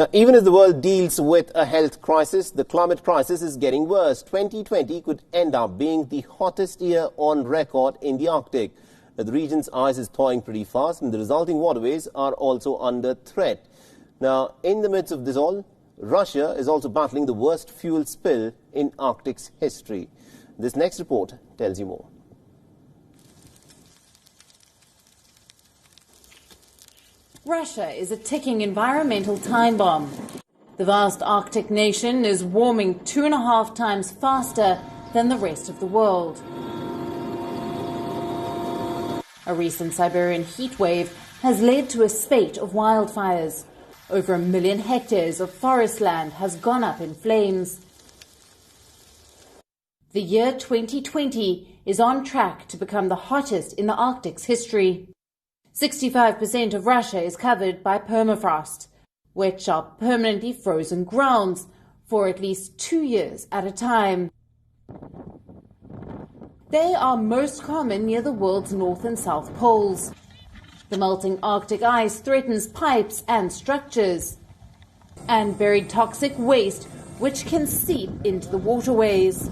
Now, even as the world deals with a health crisis, the climate crisis is getting worse. 2020 could end up being the hottest year on record in the Arctic. The region's ice is thawing pretty fast, and the resulting waterways are also under threat. Now, in the midst of this all, Russia is also battling the worst fuel spill in Arctic's history. This next report tells you more. Russia is a ticking environmental time bomb. The vast Arctic nation is warming 2.5 times faster than the rest of the world. A recent Siberian heat wave has led to a spate of wildfires. Over 1 million hectares of forest land has gone up in flames. The year 2020 is on track to become the hottest in the Arctic's history. 65% of Russia is covered by permafrost, which are permanently frozen grounds for at least 2 years at a time. They are most common near the world's north and south poles. The melting Arctic ice threatens pipes and structures and buried toxic waste which can seep into the waterways.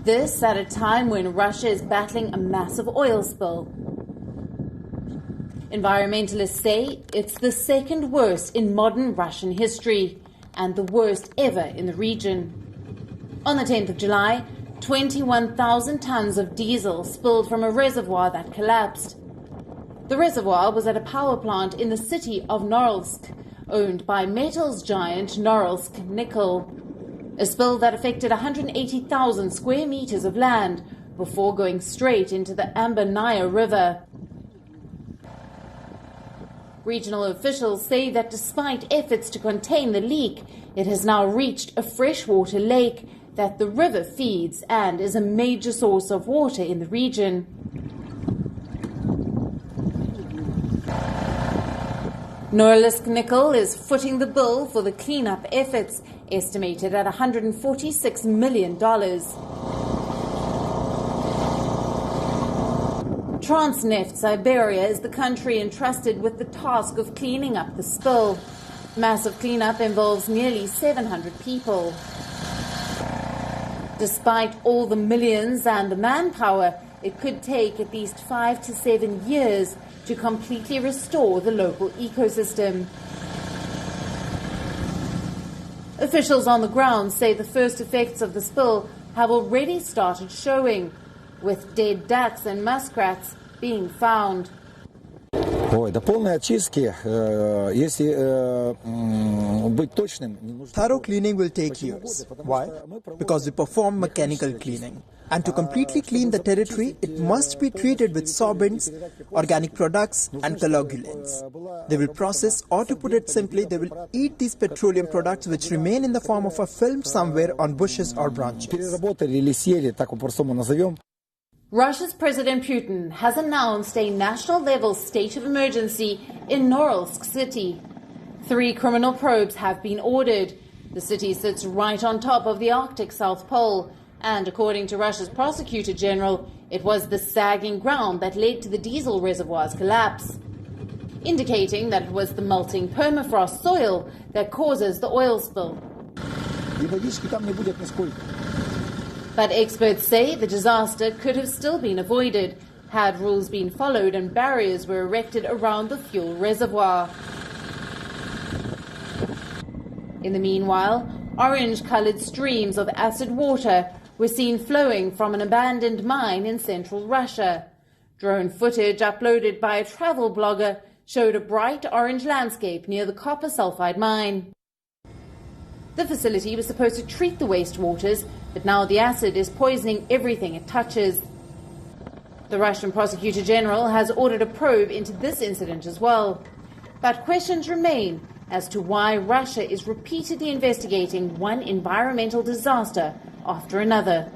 This at a time when Russia is battling a massive oil spill. Environmentalists say it's the second worst in modern Russian history and the worst ever in the region. On the 10th of July, 21,000 tons of diesel spilled from a reservoir that collapsed. The reservoir was at a power plant in the city of Norilsk, owned by metals giant Norilsk Nickel. A spill that affected 180,000 square meters of land before going straight into the Ambernaya River. Regional officials say that despite efforts to contain the leak, it has now reached a freshwater lake that the river feeds and is a major source of water in the region. Norilsk Nickel is footing the bill for the cleanup efforts, estimated at $146 million. Transneft Siberia is the country entrusted with the task of cleaning up the spill. Massive cleanup involves nearly 700 people. Despite all the millions and the manpower, it could take at least 5 to 7 years to completely restore the local ecosystem. Officials on the ground say the first effects of the spill have already started showing, with dead ducks and muskrats being found. Thorough cleaning will take years. Why? Because we perform mechanical cleaning. And to completely clean the territory, it must be treated with sorbents, organic products and coagulants. They will process, or to put it simply, they will eat these petroleum products which remain in the form of a film somewhere on bushes or branches. Russia's President Putin has announced a national-level state of emergency in Norilsk city. 3 criminal probes have been ordered. The city sits right on top of the Arctic South Pole, and according to Russia's prosecutor general, it was the sagging ground that led to the diesel reservoir's collapse, indicating that it was the melting permafrost soil that causes the oil spill. But experts say the disaster could have still been avoided had rules been followed and barriers were erected around the fuel reservoir. In the meanwhile, orange-colored streams of acid water were seen flowing from an abandoned mine in central Russia. Drone footage uploaded by a travel blogger showed a bright orange landscape near the copper sulfide mine. The facility was supposed to treat the wastewaters, but now the acid is poisoning everything it touches. The Russian prosecutor general has ordered a probe into this incident as well. But questions remain as to why Russia is repeatedly investigating one environmental disaster after another.